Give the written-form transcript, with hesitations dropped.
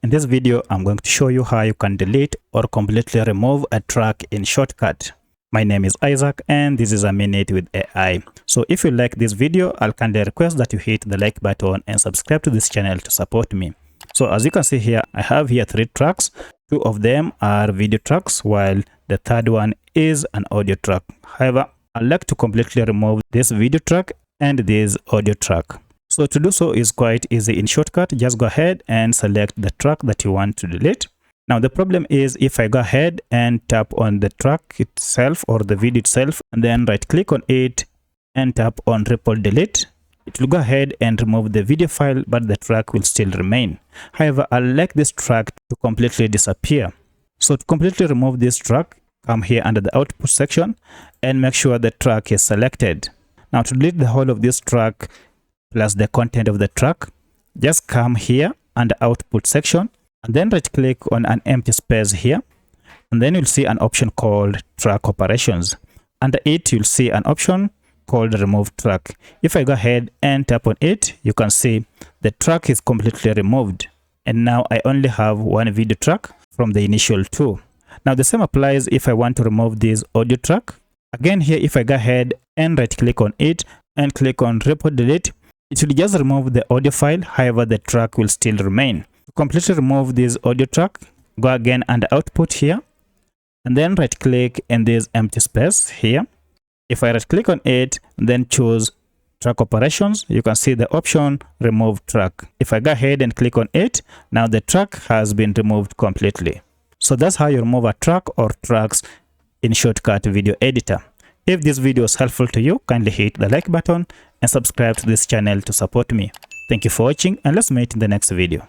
In this video, I'm going to show you how you can delete or completely remove a track in Shotcut. My name is Isaac and this is a minute with AI. So if you like this video, I'll kindly request that you hit the like button and subscribe to this channel to support me. So as you can see here, I have here 3 tracks. 2 of them are video tracks while the third one is an audio track. However, I'd like to completely remove this video track and this audio track. So to do so is quite easy in Shotcut. Just go ahead and select the track that you want to delete. Now the problem is if I go ahead and tap on the track itself or the video itself and then right click on it and tap on report delete, it will go ahead and remove the video file, but the track will still remain. However, I like this track to completely disappear. So to completely remove this track, come here under the output section and make sure the track is selected. Now to delete the whole of this track plus the content of the track, just come here under output section and then right click on an empty space here, and then you'll see an option called track operations. Under it, you'll see an option called remove track. If I go ahead and tap on it, you can see the track is completely removed. And now I only have one video track from the initial 2. Now the same applies if I want to remove this audio track. Again here, if I go ahead and right click on it and click on report delete, it will just remove the audio file. However, the track will still remain. To completely remove this audio track, go again under output here and then right click in this empty space here. If I right click on it and then choose track operations, you can see the option remove track. If I go ahead and click on it, now the track has been removed completely. So that's how you remove a track or tracks in Shotcut video editor. If this video is helpful to you, kindly hit the like button and subscribe to this channel to support me. Thank you for watching and let's meet in the next video.